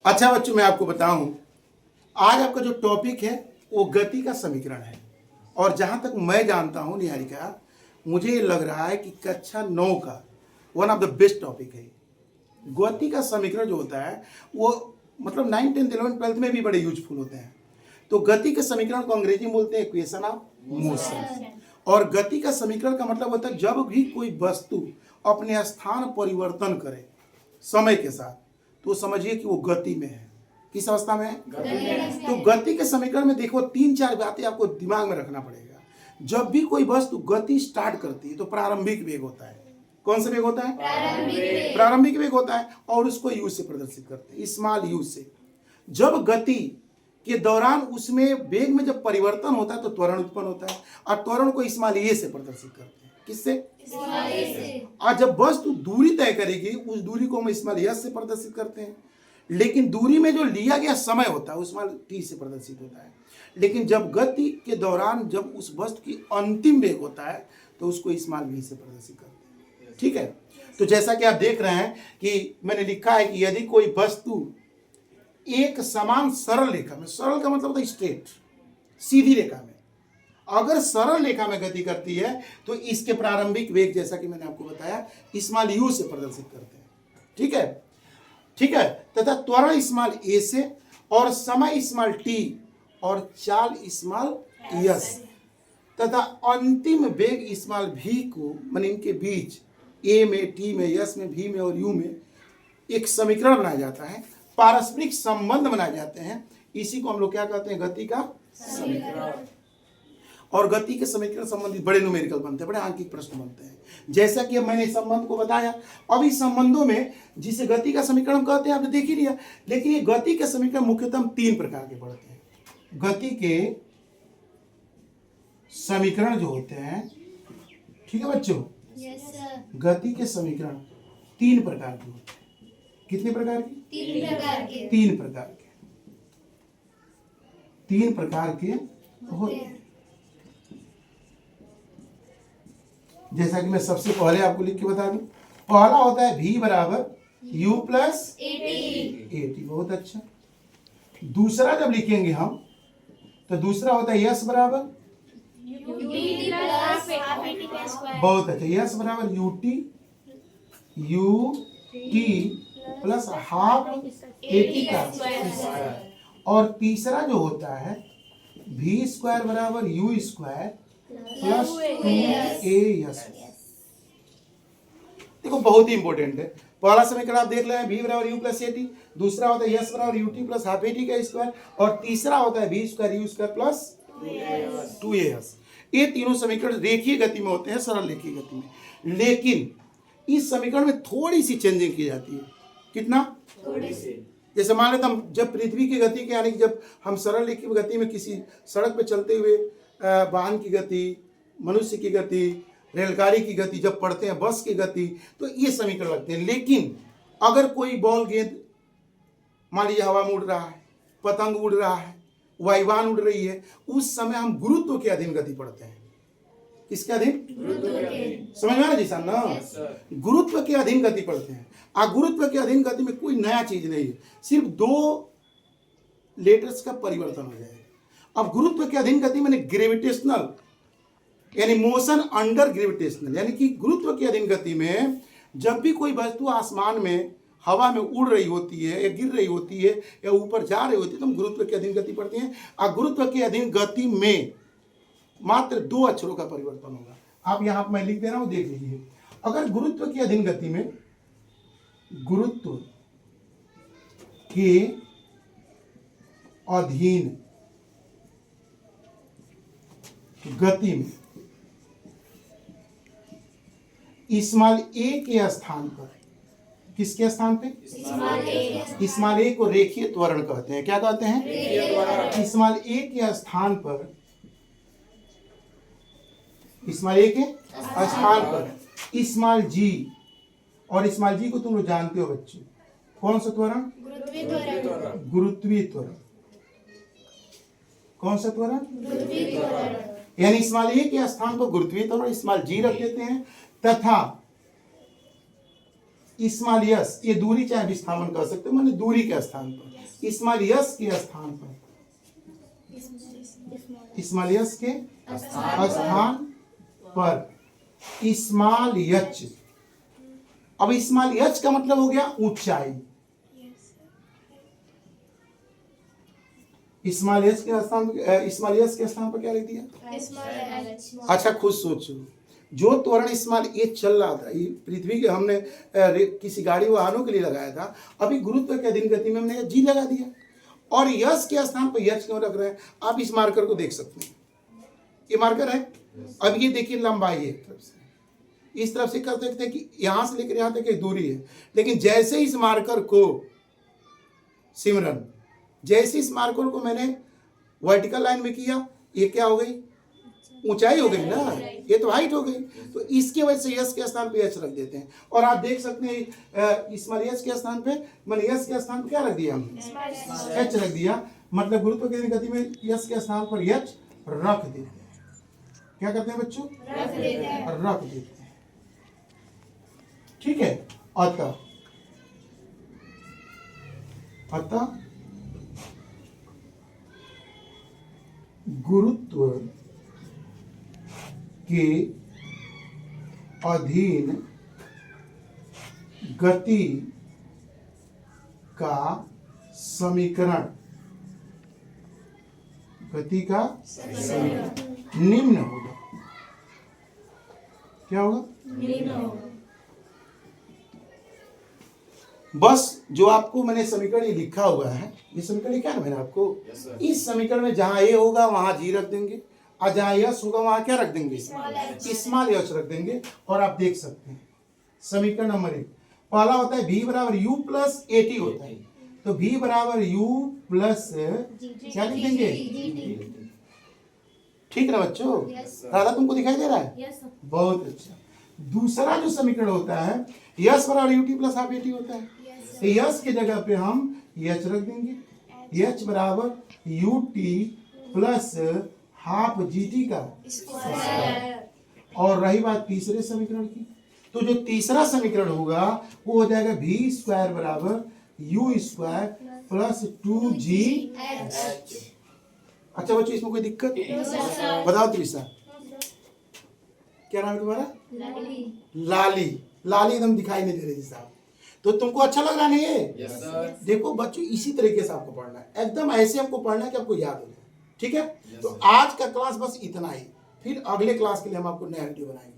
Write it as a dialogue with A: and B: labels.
A: अच्छा बच्चों, मैं आपको बताऊं, आज आपका जो टॉपिक है वो गति का समीकरण है। और जहां तक मैं जानता हूं निहारिका, मुझे ये लग रहा है कि कक्षा 9 का one of the best topic है। गति का समीकरण जो होता है वो मतलब 9, 10, 11, 12 में भी बड़े यूजफुल होते हैं। तो गति के समीकरण को अंग्रेजी में बोलते हैं इक्वेशन ऑफ मोशन। और गति का समीकरण का मतलब होता है जब भी कोई वस्तु अपने स्थान परिवर्तन करे समय के साथ, तो समझिए कि वो गति में है। किस अवस्था में है? तो गति के समीकरण में देखो 3-4 बातें आपको दिमाग में रखना पड़ेगा। जब भी कोई वस्तु गति स्टार्ट करती है तो प्रारंभिक वेग होता है। कौन सा वेग होता है? प्रारंभिक वेग होता है। और उसको यू से प्रदर्शित करते हैं, स्मॉल यू से। जब गति के दौरान उसमें वेग में जब परिवर्तन होता है तो त्वरण उत्पन्न होता है, और त्वरण को स्मॉल ए से प्रदर्शित करते हैं। किससे? और जब वस्तु दूरी तय करेगी उस दूरी को हम स्मॉल एस से प्रदर्शित करते हैं। लेकिन दूरी में जो लिया गया समय होता है स्मॉल टी से प्रदर्शित होता है। लेकिन जब गति के दौरान जब उस वस्तु की अंतिम वेग होता है तो उसको स्मॉल वी से प्रदर्शित करते हैं। ठीक है, तो जैसा कि आप देख रहे हैं कि मैंने लिखा है कि यदि कोई वस्तु एक समान सरल रेखा में, सरल का मतलब होता है स्ट्रेट, सीधी रेखा में, अगर सरल रेखा में गति करती है तो इसके प्रारंभिक वेग जैसा कि मैंने आपको बताया स्मॉल यू से प्रदर्शित करते हैं। ठीक है, ठीक है। तथा त्वरण स्मॉल ए से और समय स्मॉल टी और चाल स्मॉल यस तथा अंतिम वेग स्मॉल भी को मान इनके बीच ए में, टी में, यस में, भी में और यू में एक समीकरण बनाया जाता है, पारस्परिक संबंध बनाए जाते हैं। इसी को हम लोग क्या कहते हैं? गति का समीकरण। और गति के समीकरण संबंधित बड़े न्यूमेरिकल बनते हैं, बड़े आंकिक प्रश्न बनते हैं। जैसा कि अब मैंने इस संबंध को बताया, अब इस संबंधों में जिसे गति का समीकरण कहते हैं आपने देख ही लिया। लेकिन ये गति के समीकरण मुख्यतः 3 प्रकार के पड़ते हैं। गति के समीकरण जो होते हैं, ठीक है बच्चों, गति के समीकरण 3 प्रकार के होते हैं। कितने प्रकार के? 3 प्रकार के। 3 प्रकार के होते हैं। जैसा कि मैं सबसे पहले आपको लिख के बता दूं, पहला होता है v बराबर u प्लस एटी। बहुत अच्छा। दूसरा जब लिखेंगे हम तो दूसरा होता है यस बराबर बहुत अच्छा, यस बराबर U T plus half eighty का स्क्वायर। और तीसरा जो होता है v स्क्वायर बराबर यू स्क्वायर प्लस 2a। देखो बहुत ही इंपॉर्टेंट है। पहला समीकरण आप देख लें, v बराबर u प्लस एटी। दूसरा होता है यस बराबर U T plus half eighty का स्क्वायर। और तीसरा होता है v square you square plus 2as। ये तीनों समीकरण रेखीय गति में होते हैं, सरल रेखीय गति में। लेकिन इस समीकरण में थोड़ी सी चेंजिंग की जाती है। कितना? थोड़ी सी। जैसे मान लेते हम जब पृथ्वी की गति के यानी कि जब हम सरल रेखीय गति में किसी सड़क पे चलते हुए वाहन की गति, मनुष्य की गति, रेलगाड़ी की गति जब पढ़ते हैं, बस की गति, तो ये समीकरण लगते हैं। लेकिन अगर कोई बॉल गेंद मान लीजिए हवा में उड़ रहा है, पतंग उड़ रहा है, वायुयान उड़ रही है, उस समय हम गुरुत्व के अधीन गति पढ़ते हैं। किसके अधीन? समझ में आ रहा जी साहब ना? गुरुत्व के अधीन गति पढ़ते हैं। गुरुत्व के अधीन गति में कोई नया चीज नहीं है, सिर्फ 2 लेटर्स का परिवर्तन हो जाएगा। अब गुरुत्व के अधीन गति मैंने ग्रेविटेशनल यानी मोशन अंडर ग्रेविटेशनल, यानी कि गुरुत्व की अधीन गति में जब भी कोई वस्तु आसमान में हवा में उड़ रही होती है या गिर रही होती है या ऊपर जा रही होती है तो हम गुरुत्व की अधीन गति पढ़ते हैं। और गुरुत्व की अधीन गति में मात्र 2 अक्षरों का परिवर्तन होगा। आप यहाँ मैं लिख दे रहा हूं, देख लीजिए। अगर गुरुत्व की अधीन गति में, गुरुत्व के अधीन गति में स्मॉल ए के स्थान पर, किसके स्थान पे? स्मॉल ए को रेखीय त्वरण कहते हैं। क्या कहते हैं? स्मॉल ए के स्थान पर, स्मॉल ए के स्थान पर स्मॉल जी, और स्मॉल जी को तुम लोग जानते हो बच्चे, कौन सा त्वरण? गुरुत्वीय त्वरण। कौन सा त्वरण? यानी स्मॉल ए के स्थान पर गुरुत्वीय त्वरण स्मॉल जी रख देते हैं। तथा इस्माइलियस, ये दूरी चाहे विस्थापन कर सकते हो, मैंने दूरी के स्थान पर, इस्माइलियस के स्थान पर, इस्माइलियस के स्थान पर इस्माइलियच। अब इस्माइलियच का मतलब हो गया ऊंचाई। इस्माइलियस के स्थान पर क्या लिख दिया? अच्छा खुद सोचो, जो त्वरण इस्माइल ये चल रहा था, ये पृथ्वी के हमने किसी गाड़ी वाहनों के लिए लगाया था, अभी गुरुत्व के अधीन गति में हमने जी लगा दिया, और यश के स्थान पर यश क्यों रख रहे हैं? आप इस मार्कर को देख सकते हैं, ये मार्कर है। अब ये देखिए लंबाई है, एक तरफ से इस तरफ से कर देखते हैं कि यहां से लेकर यहां तक एक दूरी है, लेकिन जैसे इस मार्कर को सिमरन, जैसे इस मार्कर को मैंने वर्टिकल लाइन में किया, ये क्या हो गई? ऊंचाई हो गई ना, ये तो हाइट हो गई। तो इसके वजह से यश के स्थान पे एच रख देते हैं, और आप देख सकते हैं इस्माइलियस के स्थान पे, मैंने यश के स्थान पे क्या रख दिया? हमने एच रख दिया, मतलब गुरुत्व के गति में यश के स्थान पर एच रख देते हैं। क्या करते हैं बच्चों? रख देते हैं। ठीक है। अतः गुरुत्व के अधीन गति का समीकरण, गति का समीकरण निम्न होगा। क्या होगा? निम्न होगा। बस जो आपको मैंने समीकरण ये लिखा हुआ है, ये समीकरण लिखा है ना मैंने आपको, इस समीकरण में जहां ए होगा वहां जी रख देंगे, और जहां यश होगा वहां क्या रख देंगे? स्मॉल यश रख देंगे। और आप देख सकते हैं समीकरण नंबर 1 पहला होता है v बराबर u प्लस AT होता है, तो v बराबर u प्लस क्या लिख देंगे? ठीक ना बच्चों? राधा तुमको दिखाई दे रहा है? बहुत अच्छा। दूसरा जो समीकरण होता है यश बराबर ut प्लस हाफ AT होता है, तो यश की जगह पे हम एच रख देंगे, एच बराबर ut प्लस हाफ GT का। और रही बात तीसरे समीकरण की, तो जो तीसरा समीकरण होगा वो हो जाएगा v स्क्वायर बराबर u स्क्वायर प्लस 2gh। अच्छा बच्चों, इसमें कोई दिक्कत? बताओ त्रिशा, क्या नाम है तुम्हारा? लाली। लाली एकदम दिखाई नहीं दे रही साहब, तो तुमको अच्छा लग रहा नहीं है? yes, देखो बच्चों, इसी तरीके से आपको पढ़ना है, एकदम ऐसे आपको पढ़ना है कि आपको याद हो जाए। ठीक है? yes, तो आज का क्लास बस इतना ही, फिर अगले क्लास के लिए हम आपको नया वीडियो बनाएंगे।